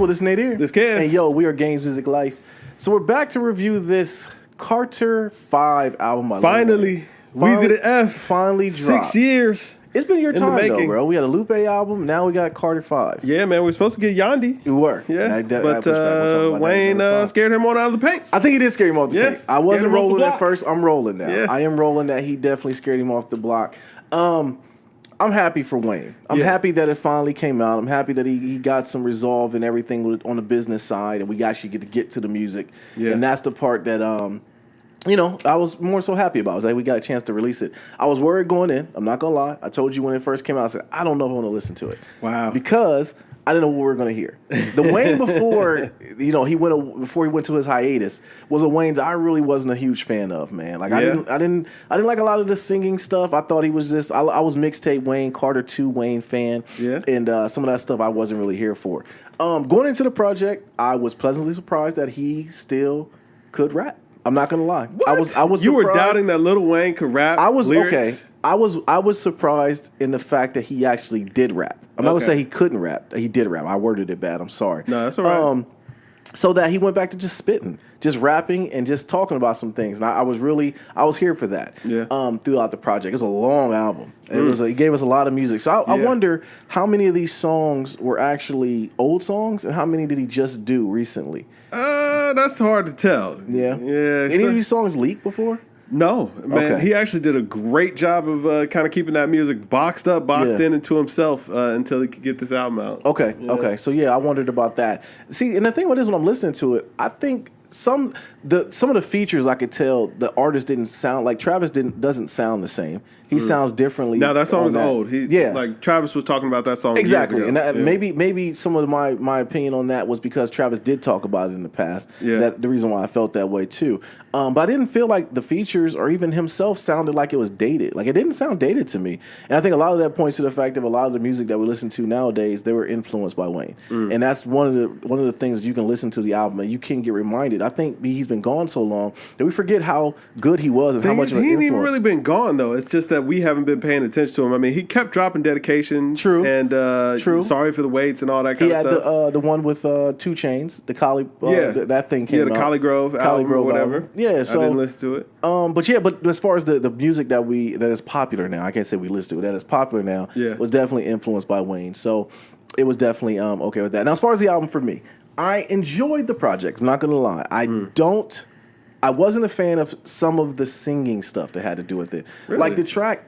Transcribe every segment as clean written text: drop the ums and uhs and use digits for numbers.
people. This is Nadir. This Kev. And yo, we are Games Music Life. So we're back to review this Carter 5 album. Finally, Weezy the F. Finally dropped. 6 years. It's been your in the time, though, making. bro. We had a Lupe album. Now we got Carter 5. Yeah, man. We were supposed to get Yandi. We were. Yeah. I pushed back. But We'll talk about that Wayne another time. scared him on out of the paint. I think he did scare him off the paint. I wasn't him off the rolling at block. first. I'm rolling now. Yeah. I am rolling that. He definitely scared him off the block. I'm happy for Wayne. I'm happy that it finally came out. I'm happy that he got some resolve and everything on the business side, and we actually get to the music. Yeah. And that's the part that I was more so happy about. I was like, we got a chance to release it. I was worried going in. I'm not gonna lie. I told you when it first came out, I said, I don't know if I want to listen to it. Wow. Because I didn't know what we were gonna hear. The Wayne before, before he went to his hiatus was a Wayne that I really wasn't a huge fan of, man. Like I didn't like a lot of the singing stuff. I thought he was just I was mixtape Wayne, Carter 2 Wayne fan. Yeah. And some of that stuff I wasn't really here for. Going into the project, I was pleasantly surprised that he still could rap. I'm not gonna lie. What? I was. You were surprised. doubting that Lil Wayne could rap. I was lyrics? okay. I was surprised in the fact that he actually did rap. I'm not gonna say he couldn't rap. He did rap. I worded it bad. I'm sorry. No, that's all right. So that he went back to just spitting, just rapping, and just talking about some things. And I was here for that. Yeah. Throughout the project, it was a long album. It gave us a lot of music. So I wonder how many of these songs were actually old songs, and how many did he just do recently? That's hard to tell. Yeah. Yeah. Any of these songs leaked before? No, man. Okay. He actually did a great job of kind of keeping that music boxed in into himself until he could get this album out. Okay, Yeah. okay. So I wondered about that. See, and the thing with this, when I'm listening to it, I think some of the features I could tell the artist didn't sound like Travis doesn't sound the same. He sounds differently. Now that song on is old. Like Travis was talking about that song exactly, years ago. and maybe some of my opinion on that was because Travis did talk about it in the past. Yeah. That the reason why I felt that way too. But I didn't feel like the features or even himself sounded like it was dated. Like it didn't sound dated to me. And I think a lot of that points to the fact of a lot of the music that we listen to nowadays, they were influenced by Wayne. And that's one of the things that you can listen to the album and you can get reminded. I think he's been gone so long that we forget how good he was and how much of an he ain't even influence. really been gone though. It's just that we haven't been paying attention to him. I mean, he kept dropping dedication. True. And True. Sorry for the Waits and all that kind He of had stuff. the one with 2 Chainz, the Collie, that thing came out. the Collie Grove album or whatever. Album. Yeah, so I didn't listen to it. But as far as the music that is popular now, I can't say we listen to it, that is popular now, was definitely influenced by Wayne. So it was definitely okay with that. Now, as far as the album for me, I enjoyed the project. I'm not gonna lie. I wasn't a fan of some of the singing stuff that had to do with it. Really? Like the track.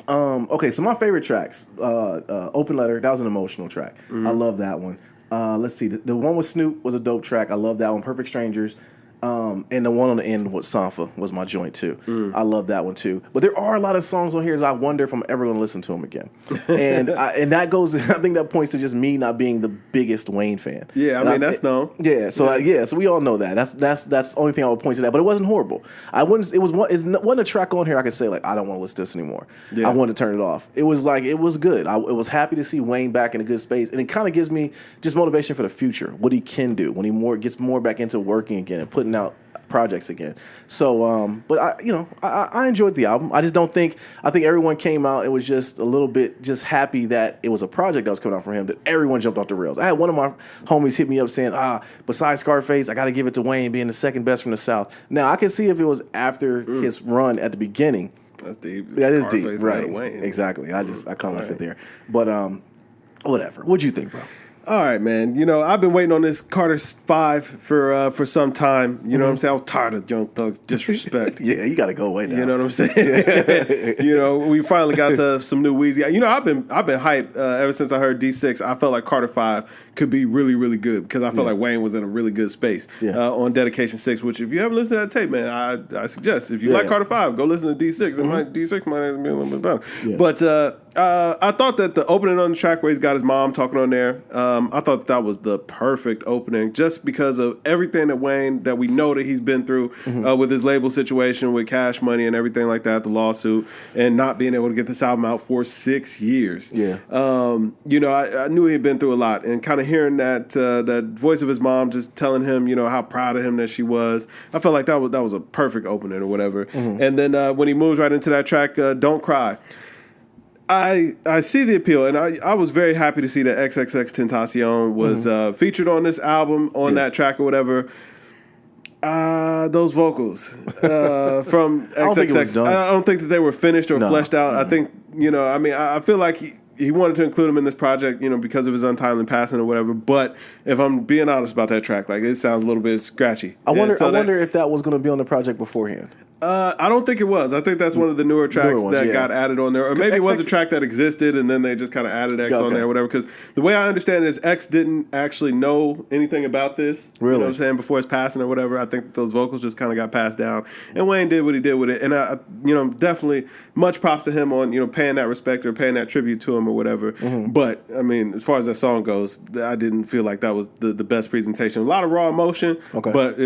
So my favorite tracks, Open Letter, that was an emotional track. I love that one. Let's see, the one with Snoop was a dope track. I love that one. Perfect Strangers. And the one on the end with Sanfa was my joint too. I love that one too. But there are a lot of songs on here that I wonder if I'm ever going to listen to them again. And that goes. I think that points to just me not being the biggest Wayne fan. Yeah, I mean that's known. Yeah, so so we all know that. That's the only thing I would point to that. But it wasn't horrible. It wasn't a track on here I could say like I don't want to listen to this anymore. Yeah. I wanted to turn it off. It was like it was good. I was happy to see Wayne back in a good space, and it kind of gives me just motivation for the future. What he can do when he gets more back into working again and putting out projects again. So, but I enjoyed the album. I just don't think, I think everyone came out and was just a little bit just happy that it was a project that was coming out from him, that everyone jumped off the rails. I had one of my homies hit me up saying, besides Scarface, I got to give it to Wayne being the second best from the South. Now, I can see if it was after his run at the beginning. That's deep. That is deep, Scarface right? and Wayne. Exactly. I kind of left it there. But, whatever. What'd you think, bro? All right, man. I've been waiting on this Carter 5 for some time. You know what I'm saying? I was tired of Young Thug's disrespect. Yeah, you got to go away now. You know what I'm saying? We finally got to some new Weezy. I've been hyped ever since I heard D6. I felt like Carter 5 could be really, really good because I felt like Wayne was in a really good space on Dedication 6, which if you haven't listened to that tape, man, I suggest. If you like Carter 5, go listen to D6. D6 might be a little bit better. Yeah. But I thought that the opening on the track where he's got his mom talking on there, I thought that was the perfect opening just because of everything that we know that he's been through with his label situation, with Cash Money and everything like that, the lawsuit, and not being able to get this album out for 6 years. Yeah. I knew he'd been through a lot, and kind of hearing that voice of his mom just telling him, how proud of him that she was, I felt like that was a perfect opening or whatever. And then when he moves right into that track, Don't Cry. I see the appeal, and I was very happy to see that XXX Tentacion was featured on this album on that track or whatever. Those vocals from XXX, I don't think that they were finished or fleshed out. I think, I feel like he wanted to include them in this project, because of his untimely passing or whatever. But if I'm being honest about that track, like, it sounds a little bit scratchy. I wonder if that was going to be on the project beforehand. I don't think it was. I think that's one of the newer tracks that got added on there. Or maybe it was a track that existed and then they just kind of added X on there or whatever. Because the way I understand it is X didn't actually know anything about this. Really? You know what I'm saying? Before his passing or whatever. I think those vocals just kind of got passed down. And Wayne did what he did with it. And, definitely much props to him on, paying that respect or paying that tribute to him or whatever. Mm-hmm. But, as far as that song goes, I didn't feel like that was the best presentation. A lot of raw emotion, but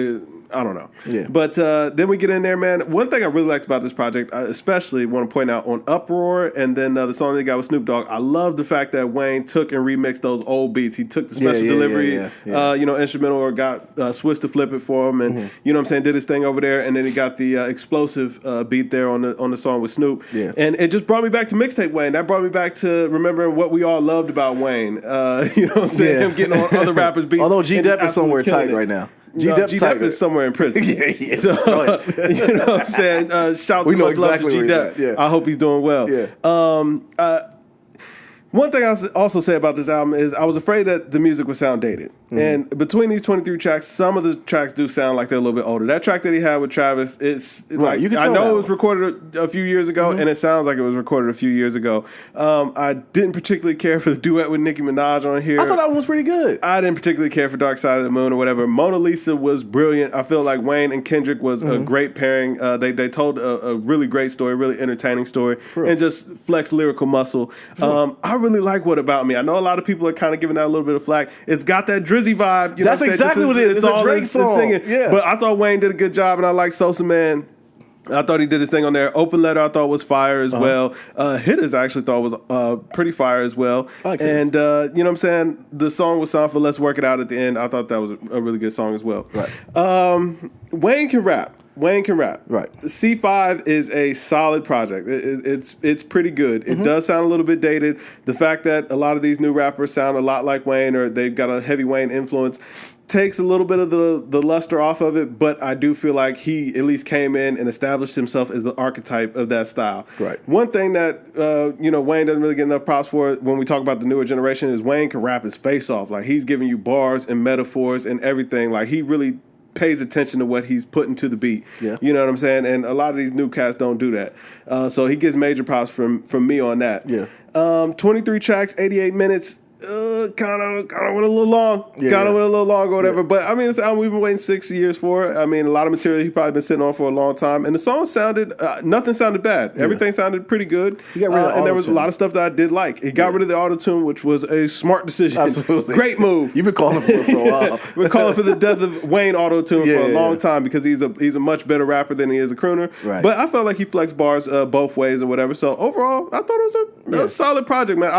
I don't know. Yeah. But then we get in there, man. One thing I really liked about this project, I especially want to point out on Uproar and then the song they got with Snoop Dogg, I love the fact that Wayne took and remixed those old beats. He took the special delivery, instrumental or got Swiss to flip it for him and, did his thing over there. And then he got the explosive beat there on the song with Snoop. Yeah. And it just brought me back to mixtape Wayne. That brought me back to remembering what we all loved about Wayne. Him getting on other rappers' beats. Although G-Dep is somewhere tight right now. G-Dep is somewhere in prison. Yeah. So, you know what I'm saying? Shout to much love to G-Dep. Yeah. I hope he's doing well. Yeah. One thing I'll also say about this album is I was afraid that the music would sound dated. Mm-hmm. And between these 23 tracks, some of the tracks do sound like they're a little bit older. That track that he had with Travis, you can tell I know it was recorded a few years ago, and it sounds like it was recorded a few years ago. I didn't particularly care for the duet with Nicki Minaj on here. I thought that one was pretty good. I didn't particularly care for Dark Side of the Moon or whatever. Mona Lisa was brilliant. I feel like Wayne and Kendrick was a great pairing. They told a really great story, really entertaining story, and just flexed lyrical muscle. I really like What About Me. I know a lot of people are kind of giving that a little bit of flack. It's got that Drizzy vibe. That's exactly what it is. It's a Drake song. Singing. Yeah. But I thought Wayne did a good job, and I like Sosa Man. I thought he did his thing on there. Open Letter I thought was fire as well. Hitters I actually thought was pretty fire as well. And you know what I'm saying? The song with Sanfa, Let's Work It Out at the end. I thought that was a really good song as well. Right. Wayne can rap. Right. C5 is a solid project. It's pretty good. It does sound a little bit dated. The fact that a lot of these new rappers sound a lot like Wayne or they've got a heavy Wayne influence takes a little bit of the luster off of it, but I do feel like he at least came in and established himself as the archetype of that style. Right. One thing that Wayne doesn't really get enough props for when we talk about the newer generation is Wayne can rap his face off. Like, he's giving you bars and metaphors and everything. Like, he really pays attention to what he's putting to the beat. Yeah. You know what I'm saying? And a lot of these new cats don't do that. So he gets major props from me on that. Yeah. 23 tracks, 88 minutes. Kind of went a little long. Went a little long or whatever. Yeah. But I mean, it's an album we've been waiting 6 years for. I mean, a lot of material he probably been sitting on for a long time. And the song sounded, nothing sounded bad. Yeah. Everything sounded pretty good. He got rid of and there was a lot of stuff that I did like. He got rid of the auto-tune, which was a smart decision. Absolutely. Great move. You've been calling for it for a while. We've been calling for the death of Wayne auto-tune for a long time because he's a much better rapper than he is a crooner. Right. But I felt like he flexed bars both ways or whatever. So overall, I thought it was a solid project, man.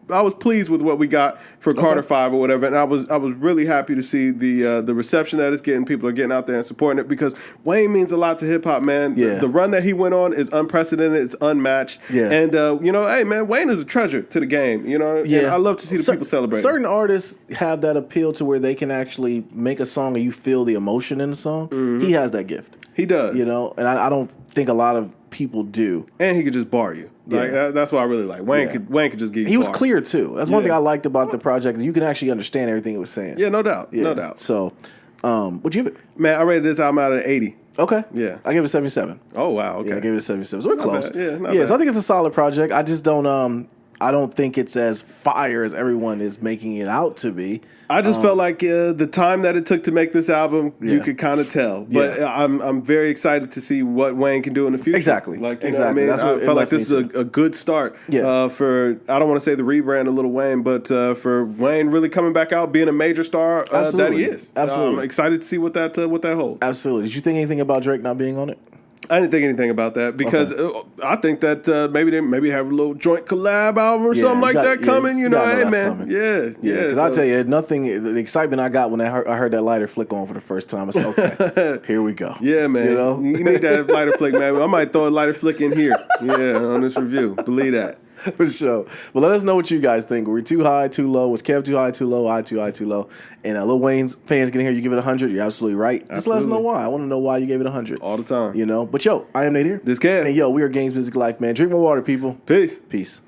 I was pleased with what we got for Carter 5 or whatever, and I was really happy to see the reception that it's getting. People are getting out there and supporting it because Wayne means a lot to hip hop, man. Yeah. The run that he went on is unprecedented. It's unmatched. Yeah. And hey man, Wayne is a treasure to the game. You know, yeah. And I love to see the people celebrate. Certain artists have that appeal to where they can actually make a song and you feel the emotion in the song. Mm-hmm. He has that gift. He does. You know, and I don't think a lot of people do. And he could just bar you. Like that's what I really like. Wayne could just give you. He was clear too. That's one thing I liked about the project. You can actually understand everything he was saying. Yeah, no doubt. No doubt. So, what'd you give it? Man, I rated this album out of 80. Okay. Yeah. I gave it a 77. Oh wow. Okay. Yeah, I gave it a 77. So we're close. Bad. Yeah. Not bad. So I think it's a solid project. I just don't. I don't think it's as fire as everyone is making it out to be. I just felt like the time that it took to make this album, you could kind of tell. But I'm very excited to see what Wayne can do in the future. Exactly. Like, exactly. Know what I mean? I felt like this is a good start for, I don't want to say the rebrand of Lil Wayne, but for Wayne really coming back out, being a major star that he is. Absolutely. I'm excited to see what that holds. Absolutely. Did you think anything about Drake not being on it? I didn't think anything about that because I think that maybe they have a little joint collab album or something like that coming. You know, hey man, coming. yeah. Because I tell you, the excitement I got when I heard that lighter flick on for the first time. I said, okay, here we go. Yeah, man. You know? You need that lighter flick, man. I might throw a lighter flick in here. Yeah, on this review. Believe that. For sure. But let us know what you guys think. Were we too high, too low? Was Kev too high, too low? I too high, too low? And Lil Wayne's fans getting here, you give it 100. You're absolutely right. Just let us know why. I want to know why you gave it 100. All the time. You know? But yo, I am Nate here. This Kev. And yo, we are Games Music Life, man. Drink more water, people. Peace. Peace.